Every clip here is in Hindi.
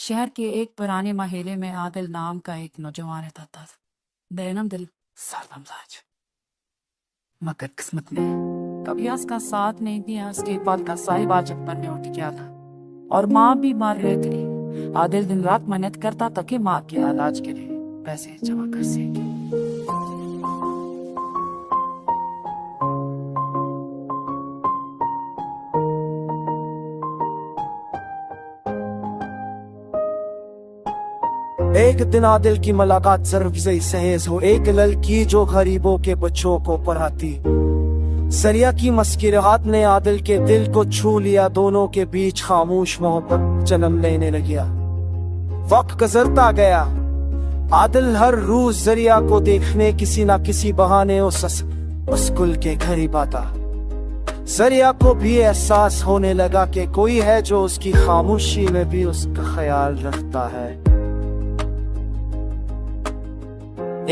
शहर के एक पुराने महल्ले में आदिल नाम का एक नौजवान रहता था। दैनम दिल सादा मिजाज, मगर किस्मत ने कभी उसका साथ नहीं दिया। उसके बाद का साहिब आज पर में उठ गया था और माँ भी मार रह गई। आदिल दिन रात मेहनत करता ताकि माँ के इलाज के लिए पैसे जमा कर सके। एक दिन आदिल की मुलाकात सरफज़ई सहेज हो एक लड़की जो गरीबों के बच्चों को पढ़ाती। सरिया की मुस्कुराहट ने आदिल के दिल को छू लिया। दोनों के बीच खामोश मोहब्बत जन्म लेने लगा। वक्त गुजरता गया। आदिल हर रोज जरिया को देखने किसी न किसी बहाने उस स्कूल के करीब आता। जरिया को भी एहसास होने लगा कि कोई है जो उसकी खामोशी में भी उसका ख्याल रखता है।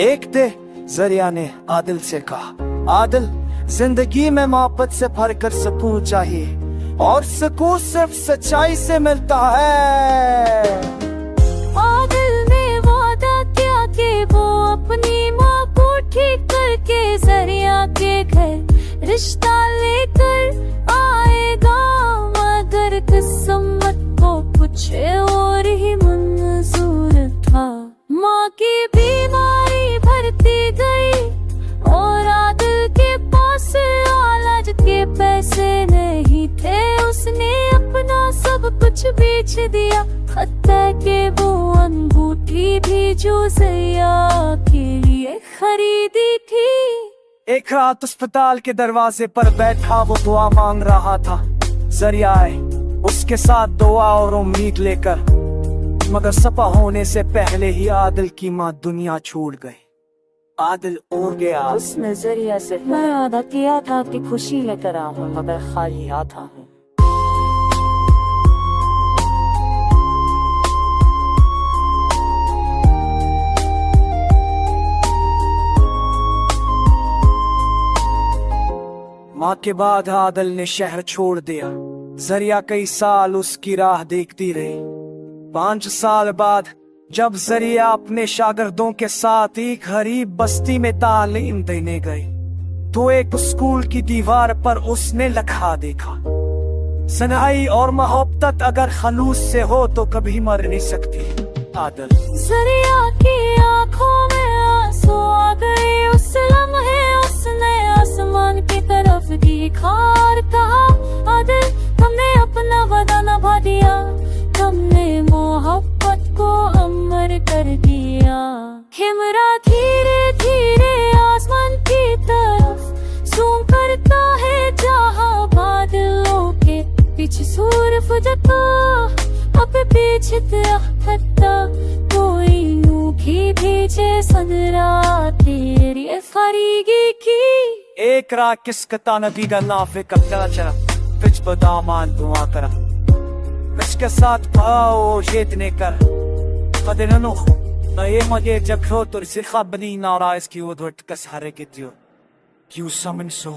एक दिन जरिया ने आदिल से कहा, आदिल, जिंदगी में मोहब्बत से भरकर सुकून चाहिए और सुकून सिर्फ सच्चाई से मिलता है। आदिल ने वादा किया कि वो अपनी माँ को ठीक करके जरिया के घर रिश्ता लेकर आएगा। मगर किस्मत को कुछ और ही मंजूर था। माँ की बीमारी भरती गई और आदिल के पास इलाज के पैसे नहीं थे। उसने अपना सब कुछ बेच दिया, हत्ता के वो अंगूठी भी जो जरिया के लिए खरीदी थी। एक रात अस्पताल के दरवाजे पर बैठा वो दुआ मांग रहा था। जरिया आए उसके साथ दुआ और उम्मीद लेकर, मगर सपा होने से पहले ही आदिल की माँ दुनिया छोड़ गई। आदिल उड़ गया। उसने जरिया से वादा किया था कि खुशी लेकर आऊं, मगर खाली आता हूँ। माँ के बाद आदिल ने शहर छोड़ दिया। जरिया कई साल उसकी राह देखती रही। 5 साल बाद जब जरिया अपने शागिर्दों के साथ एक गरीब बस्ती में तालीम देने गई तो एक स्कूल की दीवार पर उसने लिखा देखा, सनाई और मोहब्बत अगर खलूस से हो तो कभी मर नहीं सकती। आदिल जरिया की आंखों में आंसू आ गए। उस लम्हे उसने आसमान की तरफ देखा और कहा, आदिल, तुमने अपना वादा निभा दिया। तुमने मोहब्बत को अमर कर दिया। हिमरा धीरे धीरे आसमान की तरफ सूं करता है, जहाँ बादलों के पीछे सूरज जता। अब पीछे खत्ता कोई यूं भेजे सनरा तेरी फरीगी की। एक रात किसकता नदी का नाफे कपड़ा चला पिछ बदामान दुआ करा। इसके साथ भाव जेतने कर कदरनो नए मजे जब हो तो सिखा बनी नाराज की वो धोट कस हरे के दियो क्यों समन सो